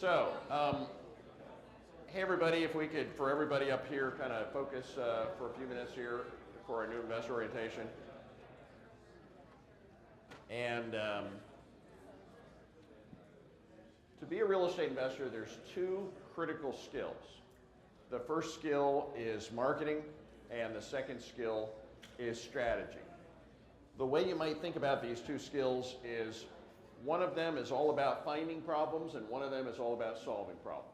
Hey everybody, if we could, for everybody up here, kind of focus for a few minutes here for our new investor orientation. And to be a real estate investor, there's two critical skills. The first skill is marketing, and the second skill is strategy. The way you might think about these two skills is one of them is all about finding problems, and one of them is all about solving problems.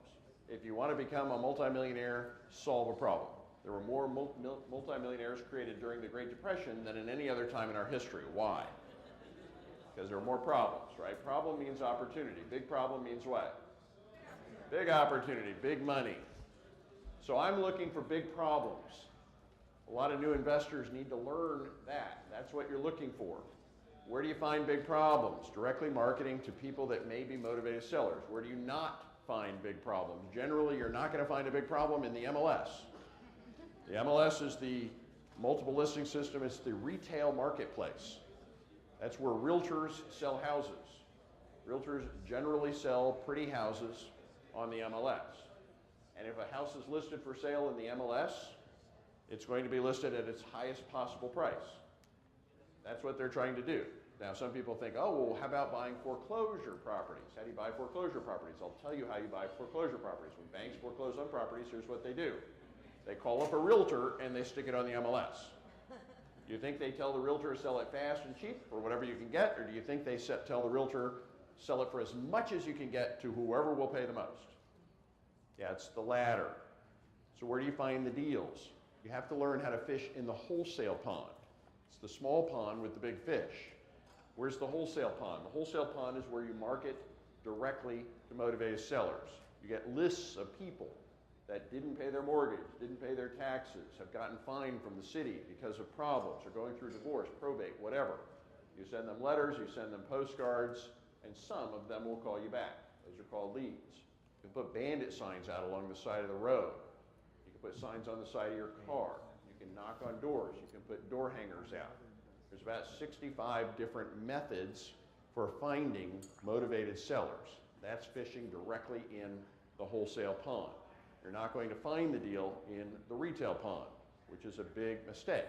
If you want to become a multimillionaire, solve a problem. There were more multimillionaires created during the Great Depression than in any other time in our history. Why? Because there were more problems, right? Problem means opportunity. Big problem means what? Big opportunity, big money. So I'm looking for big problems. A lot of new investors need to learn that. That's what you're looking for. Where do you find big problems? Directly marketing to people that may be motivated sellers. Where do you not find big problems? Generally, you're not going to find a big problem in the MLS. The MLS is the multiple listing system. It's the retail marketplace. That's where realtors sell houses. Realtors generally sell pretty houses on the MLS. And if a house is listed for sale in the MLS, it's going to be listed at its highest possible price. That's what they're trying to do. Now, some people think, oh, well, how about buying foreclosure properties? How do you buy foreclosure properties? I'll tell you how you buy foreclosure properties. When banks foreclose on properties, here's what they do. They call up a realtor and they stick it on the MLS. Do you think they tell the realtor to sell it fast and cheap for whatever you can get, or do you think they tell the realtor sell it for as much as you can get to whoever will pay the most? Yeah, it's the latter. So where do you find the deals? You have to learn how to fish in the wholesale pond. It's the small pond with the big fish. Where's the wholesale pond? The wholesale pond is where you market directly to motivated sellers. You get lists of people that didn't pay their mortgage, didn't pay their taxes, have gotten fined from the city because of problems, or going through divorce, probate, whatever. You send them letters, you send them postcards, and some of them will call you back. Those are called leads. You can put bandit signs out along the side of the road. You can put signs on the side of your car. You can knock on doors. You can put door hangers out. There's about 65 different methods for finding motivated sellers. That's fishing directly in the wholesale pond. You're not going to find the deal in the retail pond, which is a big mistake.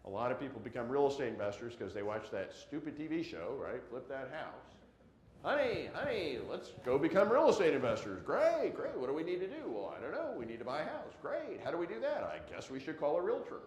A lot of people become real estate investors because they watch that stupid TV show, right? Flip That House. Honey, let's go become real estate investors. Great. What do we need to do? Well, I don't know. We need to buy a house. Great. How do we do that? I guess we should call a realtor.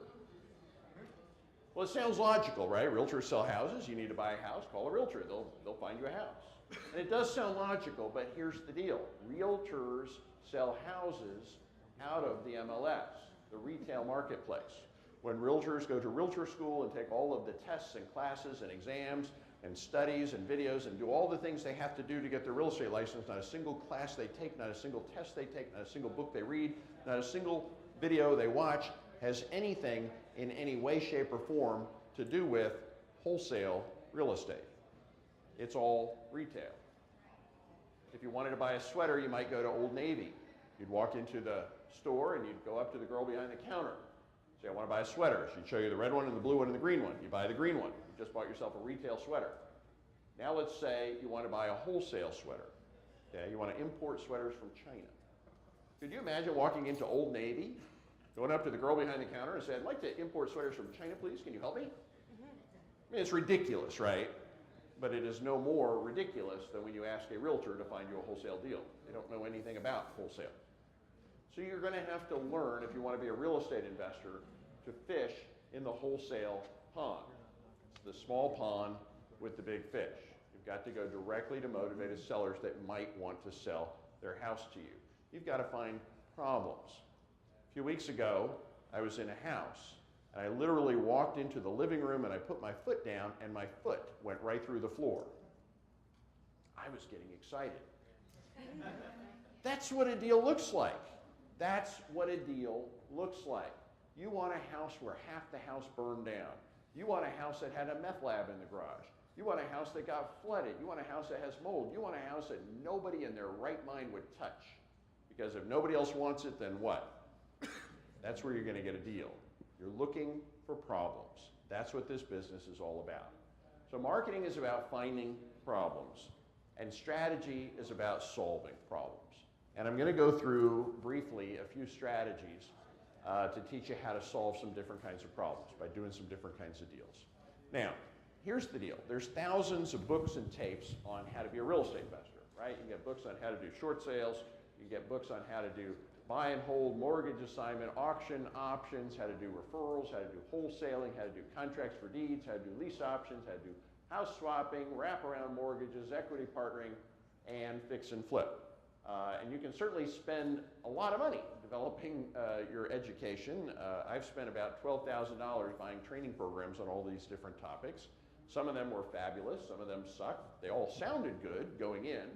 Well, it sounds logical, right? Realtors sell houses. You need to buy a house. Call a realtor. They'll find you a house. And it does sound logical, but here's the deal. Realtors sell houses out of the MLS, the retail marketplace. When realtors go to realtor school and take all of the tests and classes and exams and studies and videos and do all the things they have to do to get their real estate license, not a single class they take, not a single test they take, not a single book they read, not a single video they watch has anything in any way, shape, or form to do with wholesale real estate. It's all retail. If you wanted to buy a sweater, you might go to Old Navy. You'd walk into the store and you'd go up to the girl behind the counter. Say, I want to buy a sweater. She'd show you the red one and the blue one and the green one. You buy the green one. You just bought yourself a retail sweater. Now let's say you want to buy a wholesale sweater. Okay, you want to import sweaters from China. Could you imagine walking into Old Navy, going up to the girl behind the counter and saying, I'd like to import sweaters from China, please. Can you help me? I mean, it's ridiculous, right? But it is no more ridiculous than when you ask a realtor to find you a wholesale deal. They don't know anything about wholesale. So you're going to have to learn, if you want to be a real estate investor, to fish in the wholesale pond. It's the small pond with the big fish. You've got to go directly to motivated sellers that might want to sell their house to you. You've got to find problems. A few weeks ago, I was in a house, and I literally walked into the living room and I put my foot down and my foot went right through the floor. I was getting excited. That's what a deal looks like. That's what a deal looks like. You want a house where half the house burned down. You want a house that had a meth lab in the garage. You want a house that got flooded. You want a house that has mold. You want a house that nobody in their right mind would touch. Because if nobody else wants it, then what? That's where you're going to get a deal. You're looking for problems. That's what this business is all about. So marketing is about finding problems. And strategy is about solving problems. And I'm going to go through briefly a few strategies to teach you how to solve some different kinds of problems by doing some different kinds of deals. Now, here's the deal. There's thousands of books and tapes on how to be a real estate investor, right? You can get books on how to do short sales. You can get books on how to do buy and hold, mortgage assignment, auction options, how to do referrals, how to do wholesaling, how to do contracts for deeds, how to do lease options, how to do house swapping, wraparound mortgages, equity partnering, and fix and flip. And you can certainly spend a lot of money developing your education. I've spent about $12,000 buying training programs on all these different topics. Some of them were fabulous, some of them sucked. They all sounded good going in.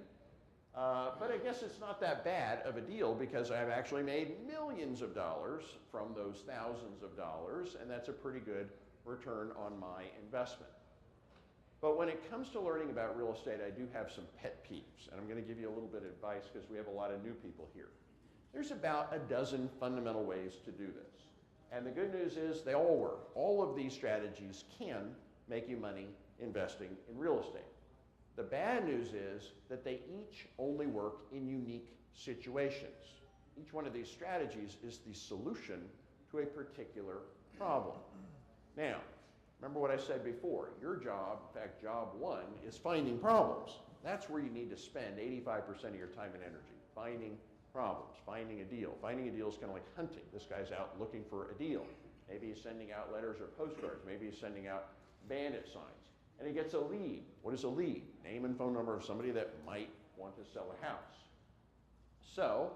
But I guess it's not that bad of a deal because I've actually made millions of dollars from those thousands of dollars, and that's a pretty good return on my investment. But when it comes to learning about real estate, I do have some pet peeves, and I'm going to give you a little bit of advice because we have a lot of new people here. There's about a dozen fundamental ways to do this. And the good news is they all work. All of these strategies can make you money investing in real estate. The bad news is that they each only work in unique situations. Each one of these strategies is the solution to a particular problem. Now, remember what I said before. Your job, in fact, job one, is finding problems. That's where you need to spend 85% of your time and energy, finding problems, finding a deal. Finding a deal is kind of like hunting. This guy's out looking for a deal. Maybe he's sending out letters or postcards. Maybe he's sending out bandit signs. And he gets a lead. What is a lead? Name and phone number of somebody that might want to sell a house. So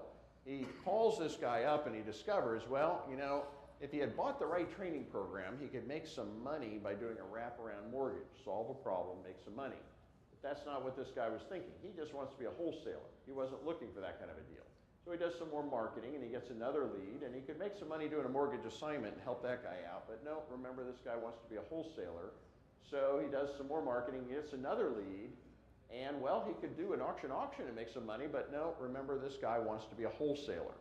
he calls this guy up and he discovers, well, you know, if he had bought the right training program, he could make some money by doing a wraparound mortgage, solve a problem, make some money. But that's not what this guy was thinking. He just wants to be a wholesaler. He wasn't looking for that kind of a deal. So he does some more marketing and he gets another lead, and he could make some money doing a mortgage assignment and help that guy out. But no, remember, this guy wants to be a wholesaler. So he does some more marketing, gets another lead, and well, he could do an auction and make some money, but no, remember, this guy wants to be a wholesaler.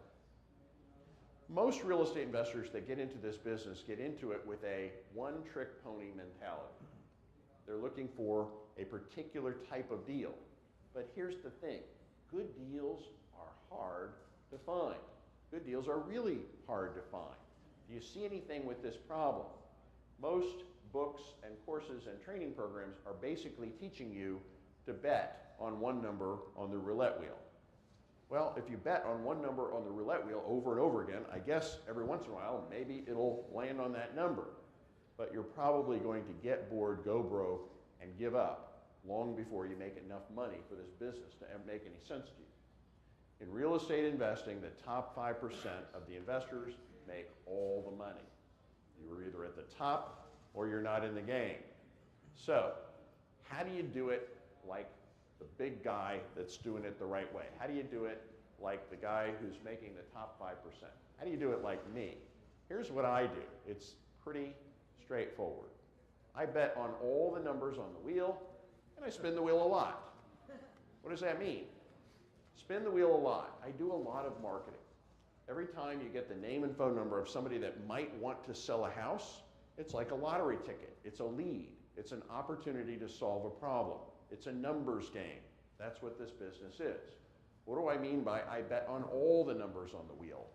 Most real estate investors that get into this business get into it with a one-trick pony mentality. They're looking for a particular type of deal. But here's the thing, good deals are hard to find. Good deals are really hard to find. Do you see anything with this problem? Most books and courses and training programs are basically teaching you to bet on one number on the roulette wheel. Well, if you bet on one number on the roulette wheel over and over again, I guess every once in a while, maybe it'll land on that number. But you're probably going to get bored, go broke, and give up long before you make enough money for this business to make any sense to you. In real estate investing, the top 5% of the investors make all the money. You are either at the top or you're not in the game. So, how do you do it like the big guy that's doing it the right way? How do you do it like the guy who's making the top 5%? How do you do it like me? Here's what I do. It's pretty straightforward. I bet on all the numbers on the wheel, and I spin the wheel a lot. What does that mean? Spin the wheel a lot. I do a lot of marketing. Every time you get the name and phone number of somebody that might want to sell a house, it's like a lottery ticket. It's a lead. It's an opportunity to solve a problem. It's a numbers game. That's what this business is. What do I mean by I bet on all the numbers on the wheel?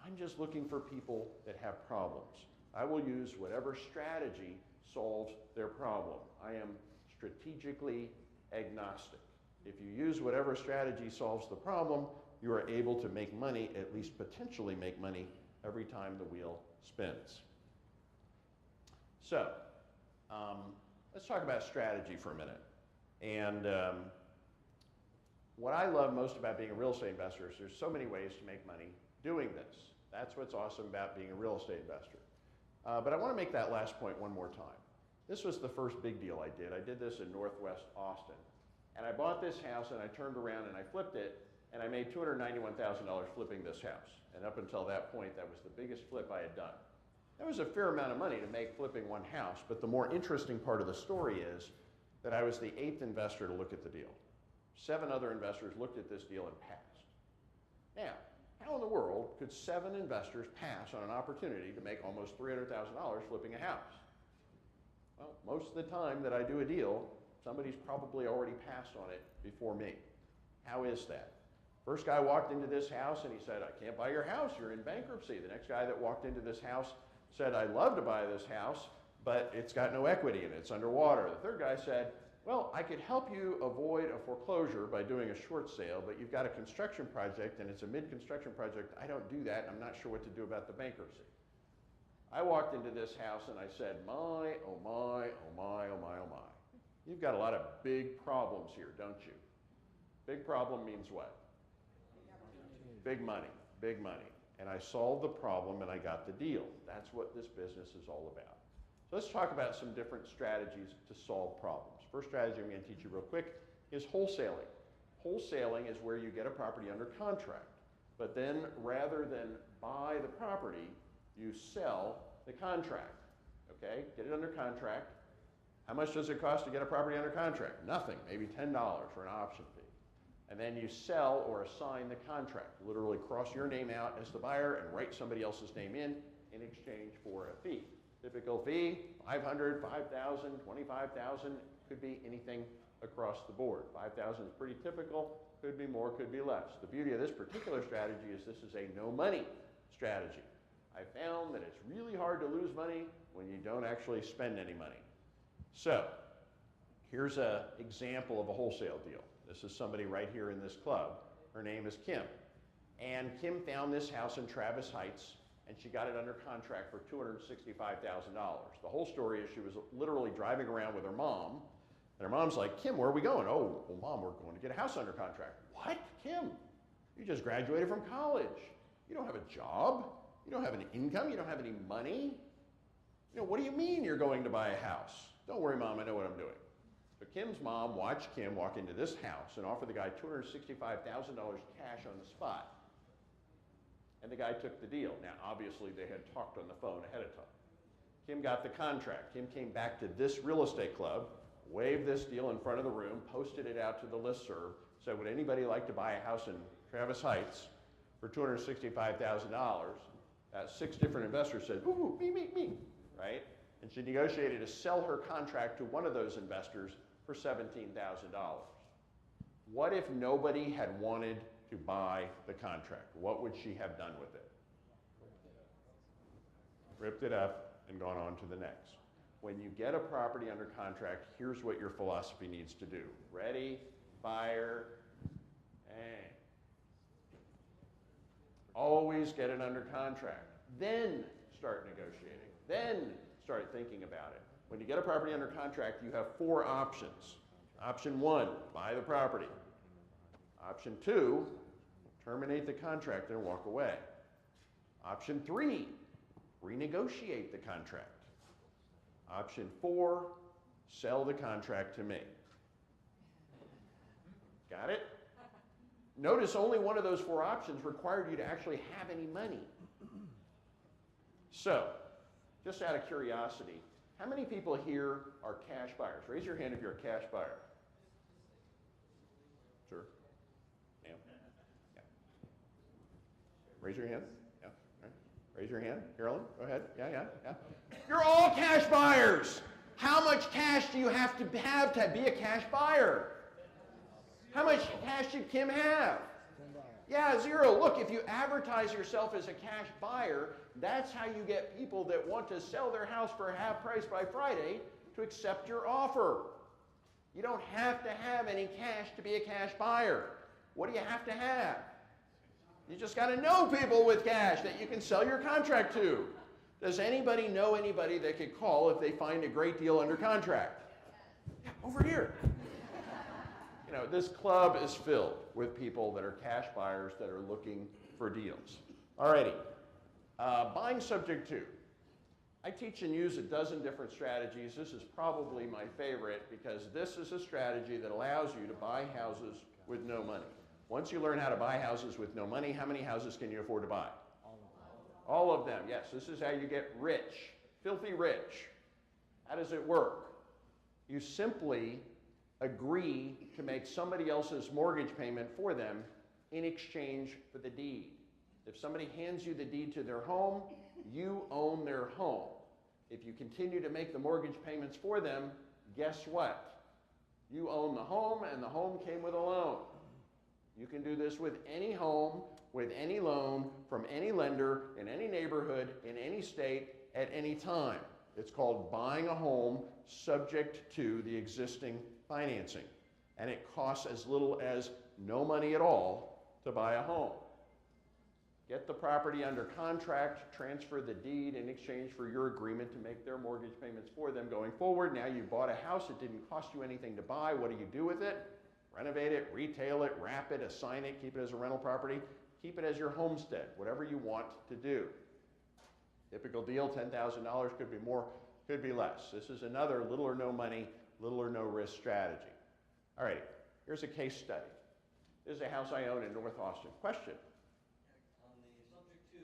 I'm just looking for people that have problems. I will use whatever strategy solves their problem. I am strategically agnostic. If you use whatever strategy solves the problem, you are able to make money, at least potentially make money, every time the wheel spins. So, let's talk about strategy for a minute. And what I love most about being a real estate investor is there's so many ways to make money doing this. That's what's awesome about being a real estate investor. But I want to make that last point one more time. This was the first big deal I did. I did this in Northwest Austin. And I bought this house and I turned around and I flipped it, and I made $291,000 flipping this house. And up until that point, that was the biggest flip I had done. That was a fair amount of money to make flipping one house, but the more interesting part of the story is that I was the 8th investor to look at the deal. 7 other investors looked at this deal and passed. Now, how in the world could 7 investors pass on an opportunity to make almost $300,000 flipping a house? Well, most of the time that I do a deal, Somebody's probably already passed on it before me. How is that? First guy walked into this house and he said, I can't buy your house, you're in bankruptcy. The next guy that walked into this house said, I'd love to buy this house, but it's got no equity in it, it's underwater. The third guy said, well, I could help you avoid a foreclosure by doing a short sale, but you've got a construction project and it's a mid-construction project. I don't do that, and I'm not sure what to do about the bankruptcy. I walked into this house and I said, my, oh my, oh my, oh my, oh my. You've got a lot of big problems here, don't you? Big problem means what? Big money, big money. And I solved the problem and I got the deal. That's what this business is all about. So let's talk about some different strategies to solve problems. First strategy I'm going to teach you real quick is wholesaling. Wholesaling is where you get a property under contract, but then rather than buy the property, you sell the contract, okay? Get it under contract. How much does it cost to get a property under contract? Nothing, maybe $10 for an option fee. And then you sell or assign the contract, literally cross your name out as the buyer and write somebody else's name in exchange for a fee. Typical fee, $500, $5,000, $25,000, could be anything across the board. $5,000 is pretty typical, could be more, could be less. The beauty of this particular strategy is this is a no money strategy. I found that it's really hard to lose money when you don't actually spend any money. So here's an example of a wholesale deal. This is somebody right here in this club. Her name is Kim. And Kim found this house in Travis Heights and she got it under contract for $265,000. The whole story is she was literally driving around with her mom, and her mom's like, Kim, where are we going? Oh, well, Mom, we're going to get a house under contract. What, Kim? You just graduated from college. You don't have a job. You don't have an income. You don't have any money. You know, what do you mean you're going to buy a house? Don't worry, Mom, I know what I'm doing. So Kim's mom watched Kim walk into this house and offer the guy $265,000 cash on the spot. And the guy took the deal. Now, obviously, they had talked on the phone ahead of time. Kim got the contract. Kim came back to this real estate club, waved this deal in front of the room, posted it out to the listserv, said, would anybody like to buy a house in Travis Heights for $265,000? 6 different investors said, ooh, me, right? And she negotiated to sell her contract to one of those investors for $17,000. What if nobody had wanted to buy the contract? What would she have done with it? Ripped it up and gone on to the next. When you get a property under contract, here's what your philosophy needs to do. Ready, fire, bang. Always get it under contract. Then start negotiating. Then start thinking about it. When you get a property under contract, you have 4 options. Option 1, buy the property. Option 2, terminate the contract and walk away. Option 3, renegotiate the contract. Option 4, sell the contract to me. Got it? Notice only one of those 4 options required you to actually have any money. So, just out of curiosity, how many people here are cash buyers? Raise your hand if you're a cash buyer. Sure. Yeah. Yeah. Raise your hand. Yeah. Right. Raise your hand. Carolyn, go ahead. Yeah. You're all cash buyers. How much cash do you have to be a cash buyer? How much cash did Kim have? Yeah, 0. Look, if you advertise yourself as a cash buyer, that's how you get people that want to sell their house for half price by Friday to accept your offer. You don't have to have any cash to be a cash buyer. What do you have to have? You just got to know people with cash that you can sell your contract to. Does anybody know anybody that could call if they find a great deal under contract? Yeah, over here. You know, this club is filled with people that are cash buyers that are looking for deals. Alrighty, buying subject to. I teach and use a dozen different strategies. This is probably my favorite because this is a strategy that allows you to buy houses with no money. Once you learn how to buy houses with no money, how many houses can you afford to buy? All of them, yes. This is how you get rich, filthy rich. How does it work? You simply agree to make somebody else's mortgage payment for them in exchange for the deed. If somebody hands you the deed to their home, you own their home. If you continue to make the mortgage payments for them, guess what? You own the home, and the home came with a loan. You can do this with any home, with any loan, from any lender, in any neighborhood, in any state, at any time. It's called buying a home subject to the existing financing. And it costs as little as no money at all to buy a home. Get the property under contract, transfer the deed in exchange for your agreement to make their mortgage payments for them going forward. Now you bought a house, it didn't cost you anything to buy. What do you do with it? Renovate it, retail it, wrap it, assign it, keep it as a rental property, keep it as your homestead, whatever you want to do. Typical deal, $10,000, could be more, could be less. This is another little or no money, little or no risk strategy. All right, here's a case study. This is a house I own in North Austin. Question? On the subject two,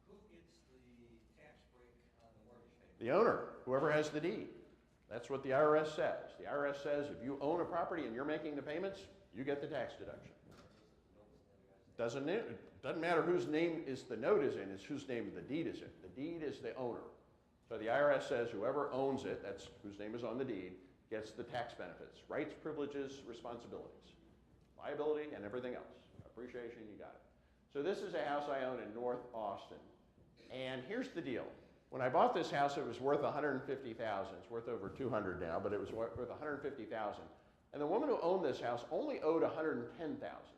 who gets the tax break on the mortgage payment? The owner, whoever has the deed. That's what the IRS says. The IRS says if you own a property and you're making the payments, you get the tax deduction. It doesn't matter whose name is the note is in, it's whose name the deed is in. The deed is the owner. So the IRS says whoever owns it, that's whose name is on the deed, gets the tax benefits, rights, privileges, responsibilities, liability, and everything else. Appreciation, you got it. So this is a house I own in North Austin. And here's the deal. When I bought this house, it was worth $150,000. It's worth over $200 now, but it was worth $150,000. And the woman who owned this house only owed $110,000.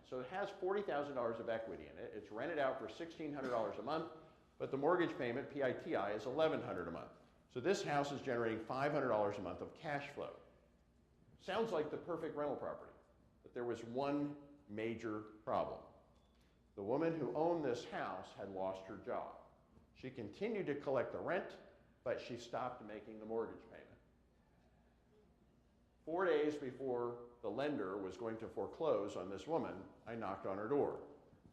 So it has $40,000 of equity in it. It's rented out for $1,600 a month, but the mortgage payment, PITI, is $1,100 a month. So this house is generating $500 a month of cash flow. Sounds like the perfect rental property, but there was one major problem. The woman who owned this house had lost her job. She continued to collect the rent, but she stopped making the mortgage payment. 4 days before the lender was going to foreclose on this woman, I knocked on her door.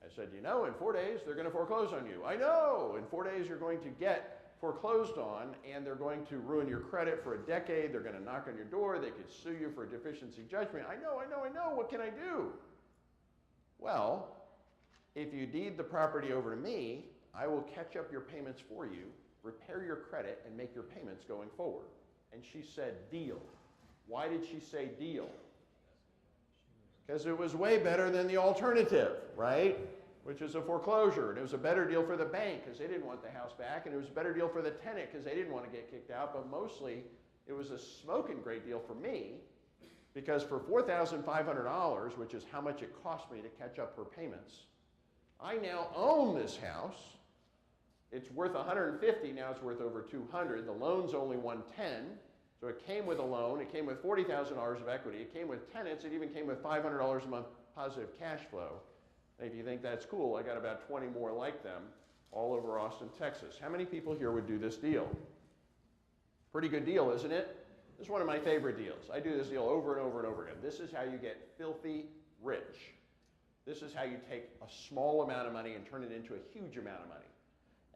I said, you know, in 4 days, they're going to foreclose on you. I know, in 4 days, you're going to get foreclosed on, and they're going to ruin your credit for a decade. They're going to knock on your door. They could sue you for a deficiency judgment. I know. What can I do? Well, if you deed the property over to me, I will catch up your payments for you, repair your credit, and make your payments going forward. And she said, deal. Why did she say deal? Because it was way better than the alternative, right? Which is a foreclosure. And it was a better deal for the bank because they didn't want the house back. And it was a better deal for the tenant because they didn't want to get kicked out. But mostly, it was a smoking great deal for me because for $4,500, which is how much it cost me to catch up her payments, I now own this house. It's worth $150, now it's worth over $200. The loan's only $110, so it came with a loan, it came with $40,000 of equity, it came with tenants, it even came with $500 a month positive cash flow. And if you think that's cool, I got about 20 more like them all over Austin, Texas. How many people here would do this deal? Pretty good deal, isn't it? This is one of my favorite deals. I do this deal over and over and over again. This is how you get filthy rich. This is how you take a small amount of money and turn it into a huge amount of money.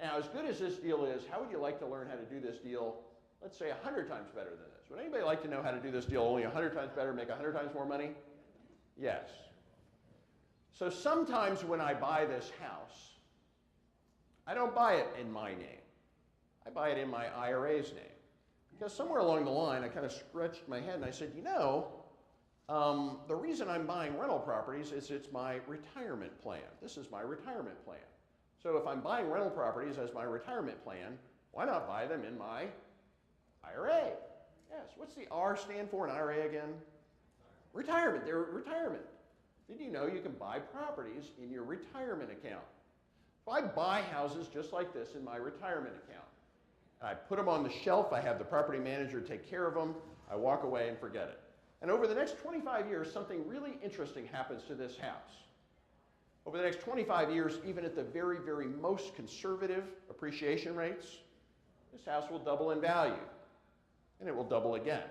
Now, as good as this deal is, how would you like to learn how to do this deal, let's say 100 times better than this? Would anybody like to know how to do this deal only 100 times better, make 100 times more money? Yes. So sometimes when I buy this house, I don't buy it in my name. I buy it in my IRA's name. Because somewhere along the line, I kind of scratched my head and I said, you know, the reason I'm buying rental properties is it's my retirement plan. This is my retirement plan. So if I'm buying rental properties as my retirement plan, why not buy them in my IRA? Yes, what's the R stand for in IRA again? Retirement, they're retirement. Did you know you can buy properties in your retirement account? So I buy houses just like this in my retirement account. I put them on the shelf, I have the property manager take care of them, I walk away and forget it. And over the next 25 years, something really interesting happens to this house. Over the next 25 years, even at the very, very most conservative appreciation rates, this house will double in value. And it will double again.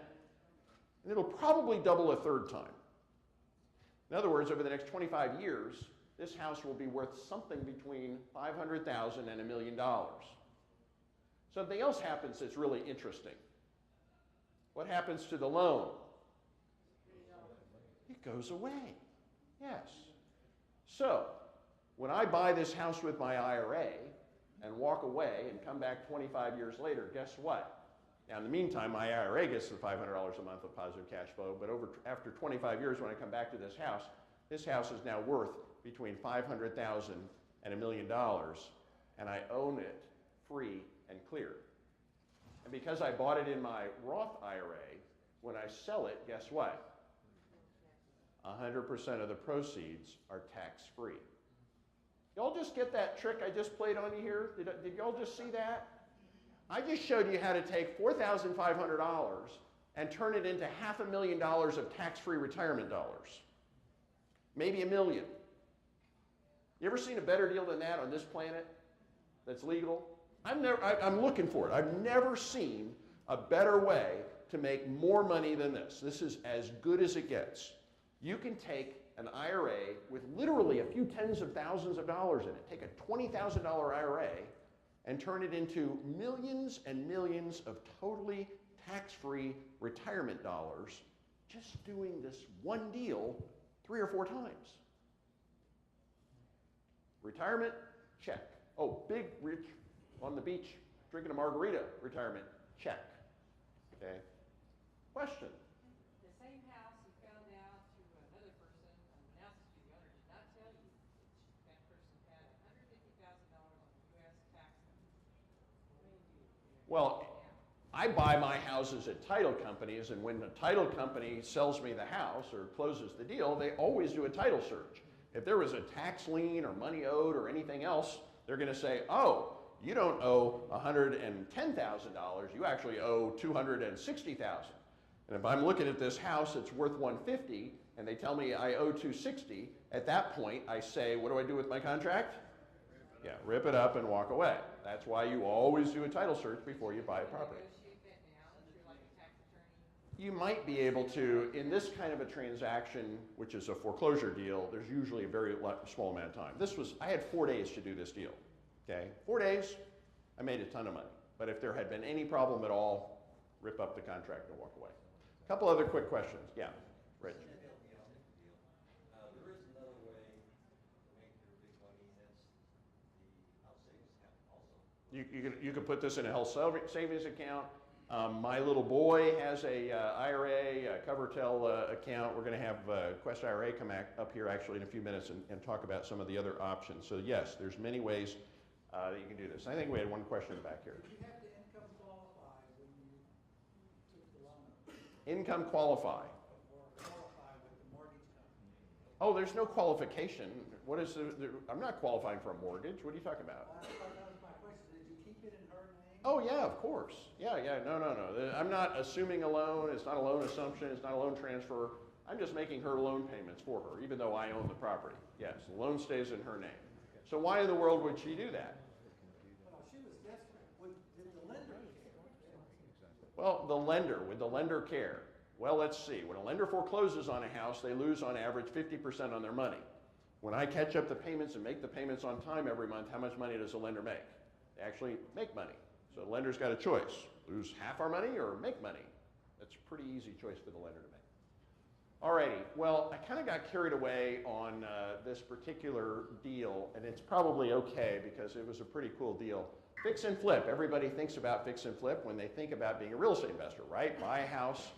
And it'll probably double a third time. In other words, over the next 25 years, this house will be worth something between $500,000 and $1 million. Something else happens that's really interesting. What happens to the loan? It goes away. Yes. So, when I buy this house with my IRA and walk away and come back 25 years later, guess what? Now, in the meantime, my IRA gets the $500 a month of positive cash flow, but after 25 years, when I come back to this house is now worth between $500,000 and $1 million, and I own it free and clear. And because I bought it in my Roth IRA, when I sell it, guess what? 100% of the proceeds are tax-free. Y'all just get that trick I just played on you here? Did y'all just see that? I just showed you how to take $4,500 and turn it into $500,000 of tax-free retirement dollars. Maybe $1 million. You ever seen a better deal than that on this planet that's legal? I'm looking for it. I've never seen a better way to make more money than this. This is as good as it gets. You can take an IRA with literally a few tens of thousands of dollars in it. Take a $20,000 IRA and turn it into millions and millions of totally tax-free retirement dollars just doing this one deal 3 or 4 times. Retirement, check. Oh, big, rich, on the beach, drinking a margarita, retirement, check. Okay? Question? The same house you found out through another person, announced to the owner, did not tell you that person had $150,000 on U.S. taxes. What do you do? Well, I buy my houses at title companies, and when the title company sells me the house or closes the deal, they always do a title search. If there was a tax lien or money owed or anything else, they're going to say, oh, you don't owe $110,000, you actually owe $260,000. And if I'm looking at this house, it's worth $150, and they tell me I owe $260, at that point I say, what do I do with my contract? Yeah, rip it up and walk away. That's why you always do a title search before you buy a property. Negotiate that now if you're like a tax attorney? You might be able to, in this kind of a transaction, which is a foreclosure deal, there's usually a very small amount of time. I had 4 days to do this deal, okay? 4 days, I made a ton of money. But if there had been any problem at all, rip up the contract and walk away. A couple other quick questions. Yeah, Rich. There is another way to make your big money, that's the house savings account also. You could put this in a health savings account. My little boy has a IRA, a CoverTel account. We're going to have Quest IRA come up here actually in a few minutes and talk about some of the other options. So yes, there's many ways that you can do this. I think we had one question back here. Did you have to income qualify when you took the loan? Income qualify. Or qualify with the mortgage company? Oh, there's no qualification. What is I'm not qualifying for a mortgage. What are you talking about? That was my question. Did you keep it in her name? Oh yeah, of course. Yeah. No. I'm not assuming a loan. It's not a loan assumption. It's not a loan transfer. I'm just making her loan payments for her, even though I own the property. Yes, the loan stays in her name. So why in the world would she do that? Well, she was desperate. Did the lender care? Well, would the lender care? Well, let's see. When a lender forecloses on a house, they lose on average 50% on their money. When I catch up the payments and make the payments on time every month, how much money does the lender make? They actually make money. So the lender's got a choice. Lose half our money or make money. That's a pretty easy choice for the lender to make. Alrighty, well, I kind of got carried away on this particular deal, and it's probably okay because it was a pretty cool deal. Fix and flip. Everybody thinks about fix and flip when they think about being a real estate investor, right? Buy a house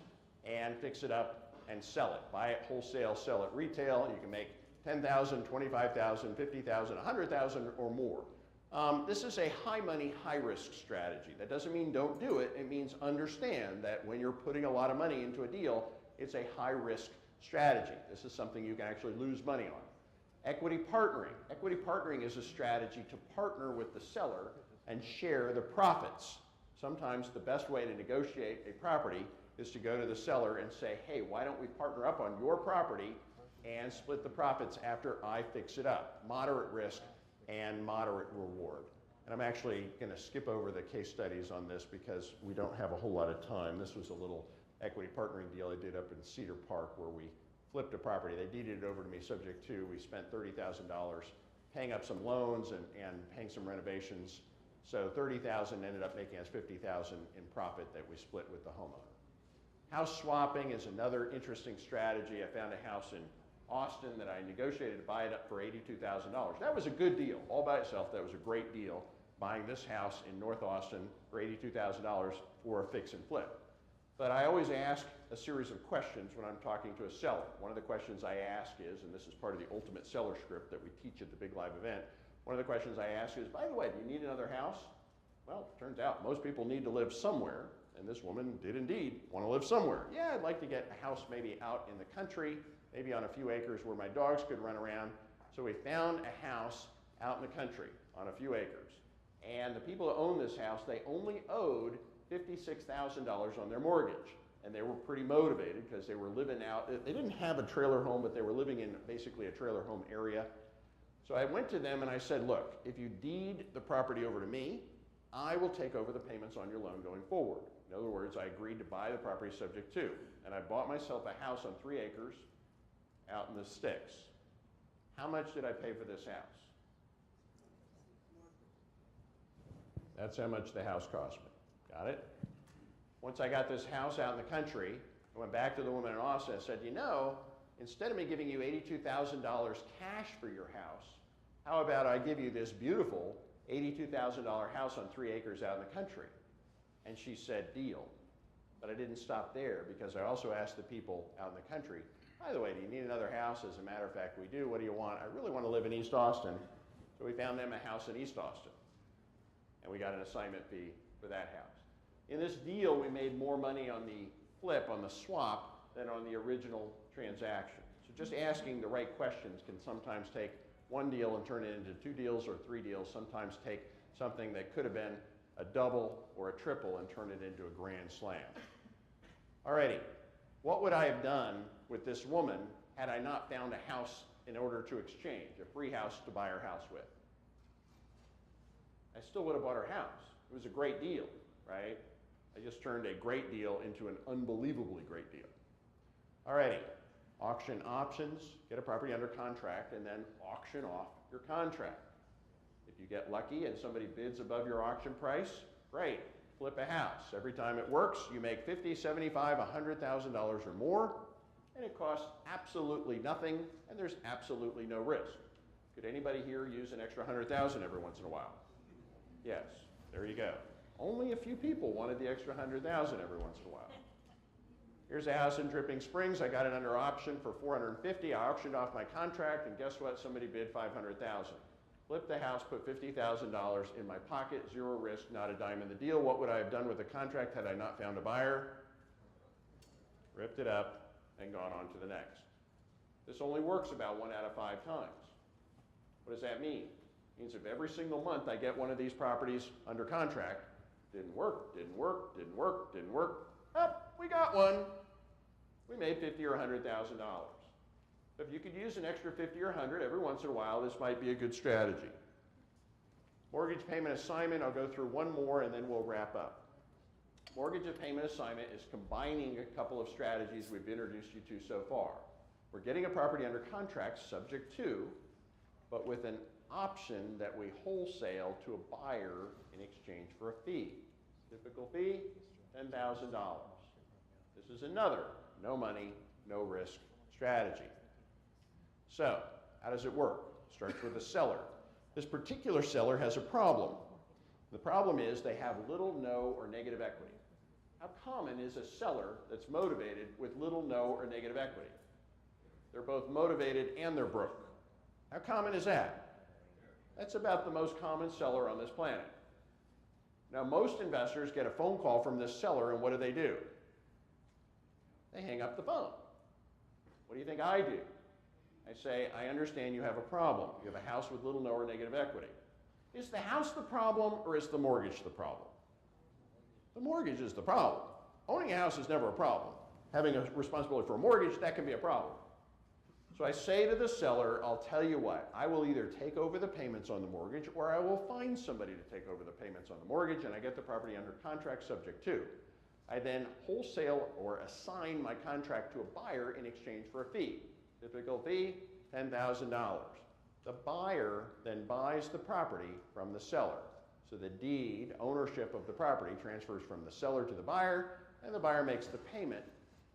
and fix it up and sell it. Buy it wholesale, sell it retail. You can make $10,000, $25,000, $50,000, $100,000 or more. This is a high money, high risk strategy. That doesn't mean don't do it. It means understand that when you're putting a lot of money into a deal, it's a high risk strategy. This is something you can actually lose money on. Equity partnering. Equity partnering is a strategy to partner with the seller and share the profits. Sometimes the best way to negotiate a property is to go to the seller and say, hey, why don't we partner up on your property and split the profits after I fix it up? Moderate risk and moderate reward. And I'm actually going to skip over the case studies on this because we don't have a whole lot of time. This was a little equity partnering deal I did up in Cedar Park where we flipped a property. They deeded it over to me subject to. We spent $30,000 paying up some loans and paying some renovations. So $30,000 ended up making us $50,000 in profit that we split with the homeowner. House swapping is another interesting strategy. I found a house in Austin that I negotiated to buy it up for $82,000. That was a good deal. All by itself, that was a great deal. buying this house in North Austin for $82,000 for a fix and flip. But I always ask a series of questions when I'm talking to a seller. One of the questions I ask is, and this is part of the ultimate seller script that we teach at the Big Live event, one of the questions I ask is, by the way, do you need another house? Well, it turns out most people need to live somewhere, and this woman did indeed want to live somewhere. Yeah, I'd like to get a house maybe out in the country, maybe on a few acres where my dogs could run around. So we found a house out in the country on a few acres. And the people who owned this house, they only owed $56,000 on their mortgage. And they were pretty motivated because they were living out, they didn't have a trailer home, but they were living in basically a trailer home area. So I went to them and I said, look, if you deed the property over to me, I will take over the payments on your loan going forward. In other words, I agreed to buy the property subject to. And I bought myself a house on 3 acres out in the sticks. How much did I pay for this house? That's how much the house cost me. Got it? Once I got this house out in the country, I went back to the woman in Austin and said, you know, instead of me giving you $82,000 cash for your house, how about I give you this beautiful $82,000 house on 3 acres out in the country? And she said, deal. But I didn't stop there because I also asked the people out in the country, by the way, do you need another house? As a matter of fact, we do. What do you want? I really want to live in East Austin. So we found them a house in East Austin. And we got an assignment fee for that house. In this deal, we made more money on the flip, on the swap, than on the original transaction. So just asking the right questions can sometimes take one deal and turn it into 2 deals or 3 deals, sometimes take something that could have been a double or a triple and turn it into a grand slam. Alrighty, what would I have done with this woman had I not found a house in order to exchange, a free house to buy her house with? I still would have bought her house. It was a great deal, right? I just turned a great deal into an unbelievably great deal. Alrighty, auction options, get a property under contract, and then auction off your contract. If you get lucky and somebody bids above your auction price, great, flip a house. Every time it works, you make $50,000, $75,000, $100,000 or more, and it costs absolutely nothing, and there's absolutely no risk. Could anybody here use an extra $100,000 every once in a while? Yes, there you go. Only a few people wanted the extra $100,000 every once in a while. Here's a house in Dripping Springs. I got it under option for $450,000. I auctioned off my contract, and guess what? Somebody bid $500,000. Flipped the house, put $50,000 in my pocket, zero risk, not a dime in the deal. What would I have done with the contract had I not found a buyer? Ripped it up and gone on to the next. This only works about 1 out of 5 times. What does that mean? It means if every single month I get one of these properties under contract, didn't work, didn't work, didn't work, didn't work, we got one. We made $50,000 or $100,000. If you could use an extra $50,000 or $100,000 every once in a while, this might be a good strategy. Mortgage payment assignment, I'll go through one more and then we'll wrap up. Mortgage payment assignment is combining a couple of strategies we've introduced you to so far. We're getting a property under contract subject to, but with an option that we wholesale to a buyer in exchange for a fee. Typical fee, $10,000. This is another no money, no risk strategy. So, how does it work? Starts with the seller. This particular seller has a problem. The problem is they have little, no, or negative equity. How common is a seller that's motivated with little, no, or negative equity? They're both motivated and they're broke. How common is that? That's about the most common seller on this planet. Now, most investors get a phone call from this seller, and what do? They hang up the phone. What do you think I do? I say, I understand you have a problem. You have a house with little, no, or negative equity. Is the house the problem, or is the mortgage the problem? The mortgage is the problem. Owning a house is never a problem. Having a responsibility for a mortgage, that can be a problem. So I say to the seller, I'll tell you what, I will either take over the payments on the mortgage or I will find somebody to take over the payments on the mortgage and I get the property under contract subject to. I then wholesale or assign my contract to a buyer in exchange for a fee. Typical fee, $10,000. The buyer then buys the property from the seller. So the deed, ownership of the property, transfers from the seller to the buyer, and the buyer makes the payment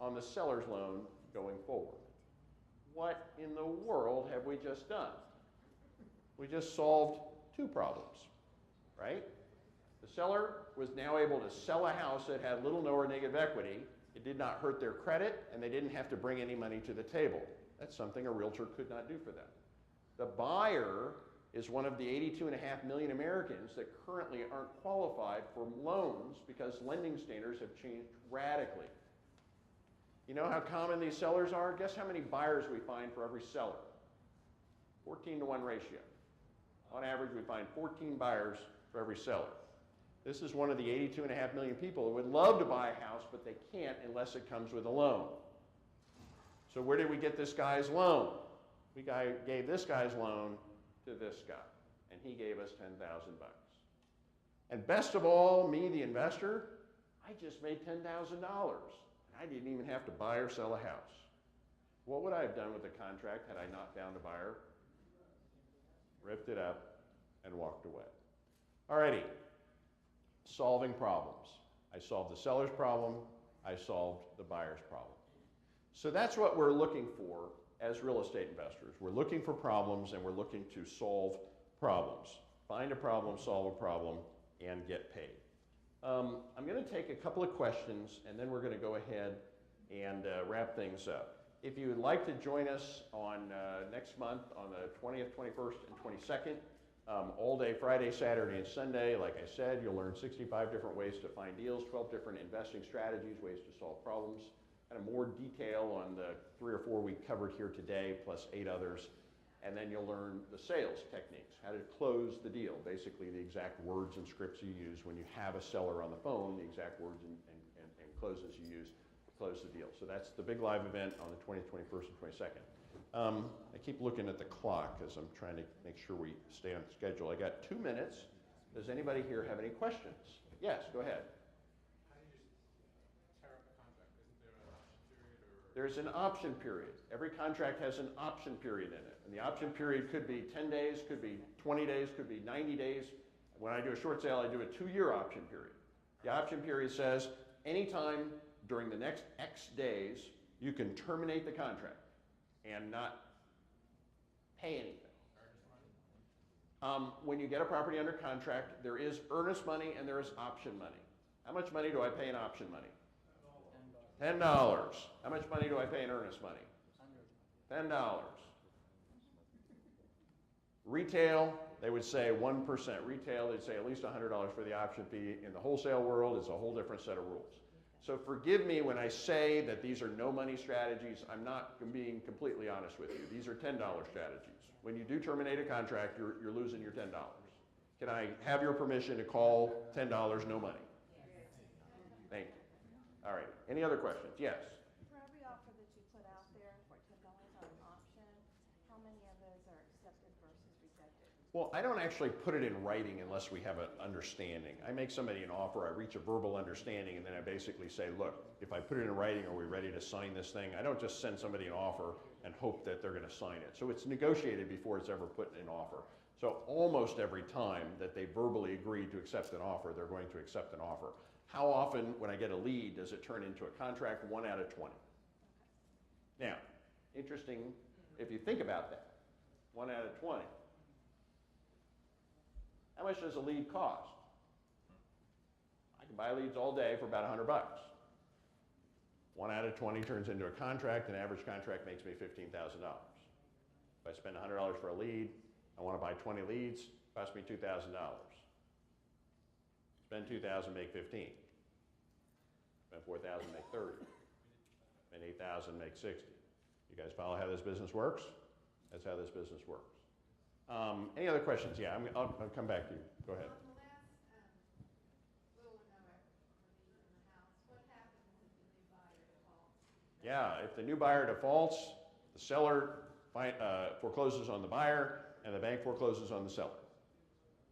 on the seller's loan going forward. What in the world have we just done? We just solved 2 problems, right? The seller was now able to sell a house that had little, no, or negative equity. It did not hurt their credit, and they didn't have to bring any money to the table. That's something a realtor could not do for them. The buyer is one of the 82.5 million Americans that currently aren't qualified for loans because lending standards have changed radically. You know how common these sellers are? Guess how many buyers we find for every seller? 14-to-1 ratio. On average, we find 14 buyers for every seller. This is one of the 82.5 million people who would love to buy a house, but they can't unless it comes with a loan. So where did we get this guy's loan? We gave this guy's loan to this guy, and he gave us $10,000. And best of all, me, the investor, I just made $10,000. I didn't even have to buy or sell a house. What would I have done with the contract had I not found a buyer? Ripped it up and walked away. Alrighty, solving problems. I solved the seller's problem, I solved the buyer's problem. So that's what we're looking for as real estate investors. We're looking for problems and we're looking to solve problems. Find a problem, solve a problem, and get paid. I'm going to take a couple of questions and then we're going to go ahead and wrap things up. If you would like to join us on next month on the 20th, 21st, and 22nd, all day Friday, Saturday, and Sunday, like I said, you'll learn 65 different ways to find deals, 12 different investing strategies, ways to solve problems, kind of more detail on the 3 or 4 we covered here today, plus 8 others. And then you'll learn the sales techniques, how to close the deal, basically the exact words and scripts you use when you have a seller on the phone, the exact words and closes you use to close the deal. So that's the big live event on the 20th, 21st, and 22nd. I keep looking at the clock as I'm trying to make sure we stay on schedule. I got 2 minutes. Does anybody here have any questions? Yes, go ahead. How do you just tear up a contract? Isn't there an option period or? There's an option period. Every contract has an option period in it. And the option period could be 10 days, could be 20 days, could be 90 days. When I do a short sale, I do a 2-year option period. The option period says anytime during the next X days, you can terminate the contract and not pay anything. When you get a property under contract, there is earnest money and there is option money. How much money do I pay in option money? $10. How much money do I pay in earnest money? $10. Retail, they would say 1%. Retail, they'd say at least $100 for the option fee. In the wholesale world, it's a whole different set of rules. So forgive me when I say that these are no money strategies. I'm not being completely honest with you. These are $10 strategies. When you do terminate a contract, you're losing your $10. Can I have your permission to call $10 no money? Thank you. All right. Any other questions? Yes. For every offer that you put out there for $10 on an option, how many of those are accepted versus rejected? Well, I don't actually put it in writing unless we have an understanding. I make somebody an offer, I reach a verbal understanding, and then I basically say, look, if I put it in writing, are we ready to sign this thing? I don't just send somebody an offer and hope that they're going to sign it. So it's negotiated before it's ever put in an offer. So almost every time that they verbally agree to accept an offer, they're going to accept an offer. How often, when I get a lead, does it turn into a contract? 1 out of 20. Now, interesting, if you think about that, 1 out of 20. How much does a lead cost? I can buy leads all day for about $100. 1 out of 20 turns into a contract. An average contract makes me $15,000. If I spend $100 for a lead, I want to buy 20 leads, cost me $2,000. Spend $2,000, make 15. Spend $4,000, make 30. Spend $8,000, make 60. You guys follow how this business works? That's how this business works. Any other questions? Yeah, I'll come back to you. Go ahead. On the last little note in the house, what happens if the new buyer defaults? Yeah, if the new buyer defaults, the seller forecloses on the buyer, and the bank forecloses on the seller.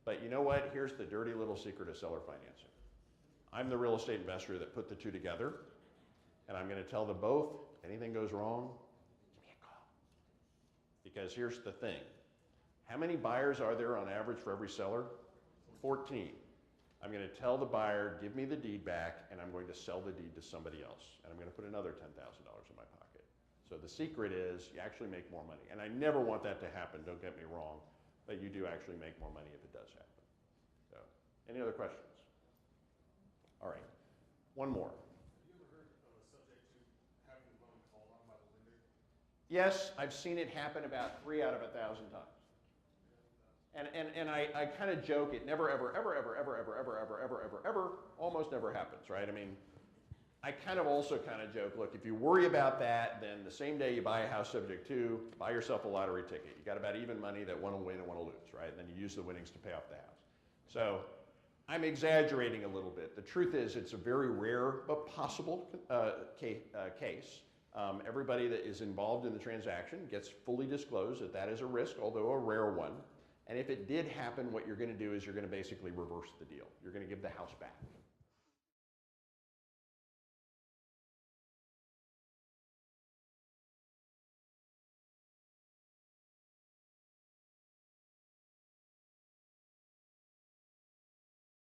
But you know what? Here's the dirty little secret of seller financing. I'm the real estate investor that put the two together, and I'm going to tell them both, if anything goes wrong, give me a call. Because here's the thing. How many buyers are there on average for every seller? 14. I'm going to tell the buyer, give me the deed back, and I'm going to sell the deed to somebody else. And I'm going to put another $10,000 in my pocket. So the secret is you actually make more money. And I never want that to happen, don't get me wrong, but you do actually make more money if it does happen. So Any other questions? All right, one more. Have you ever heard of a subject to having the loan called on by the lender? Yes, I've seen it happen about 3 out of 1,000 times. And I kind of joke, it never, ever, ever, ever, ever, ever, ever, ever, ever, ever, ever, almost never happens, right? I mean, I kind of also kind of joke, look, if you worry about that, then the same day you buy a house subject to, buy yourself a lottery ticket. You got about even money that one will win and one will lose, right? And then you use the winnings to pay off the house. So I'm exaggerating a little bit. The truth is it's a very rare but possible case. Everybody that is involved in the transaction gets fully disclosed that that is a risk, although a rare one. And if it did happen, what you're going to do is you're going to basically reverse the deal. You're going to give the house back.